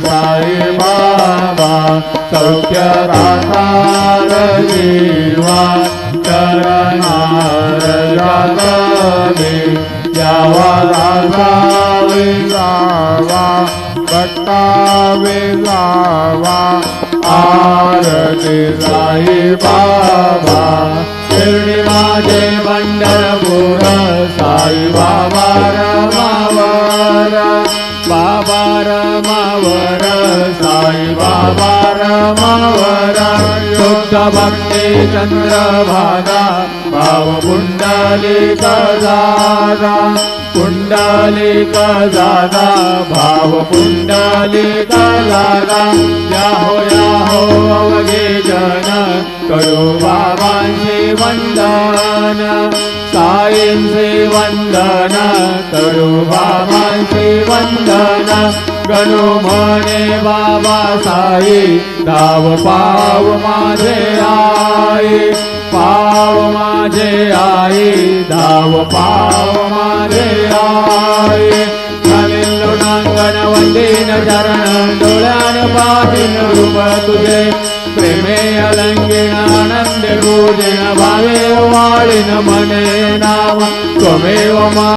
साई बाबा सौख्यदातार जीवा चरणार जातवे यावा राजावे जावा भक्तावे जावा आरती साई बाबा शिर्डी माझे पंढरपूर साई बाबा रमावर बाबा रमावर साई बाबा रमावर शुद्ध भक्ती चंद्रभागा भाव पुंडलिक दादा पुंडलिक दादा भाव पुंडलिक दादा याहो अवघे जन करो बाबांचे वंदन साईंचे वंदन करो बाबांचे वंदन गणू म्हणे बाबा साई धाव पाव माझे आई पाव माझे आई धाव पाव माझे आई खालील लोणांगण वंदीन चरण डोळ्यान पाहिन रूप तुझे प्रेमे अलंकीण आनंद पूजिन भावे वाळीन मने नाम त्वमेव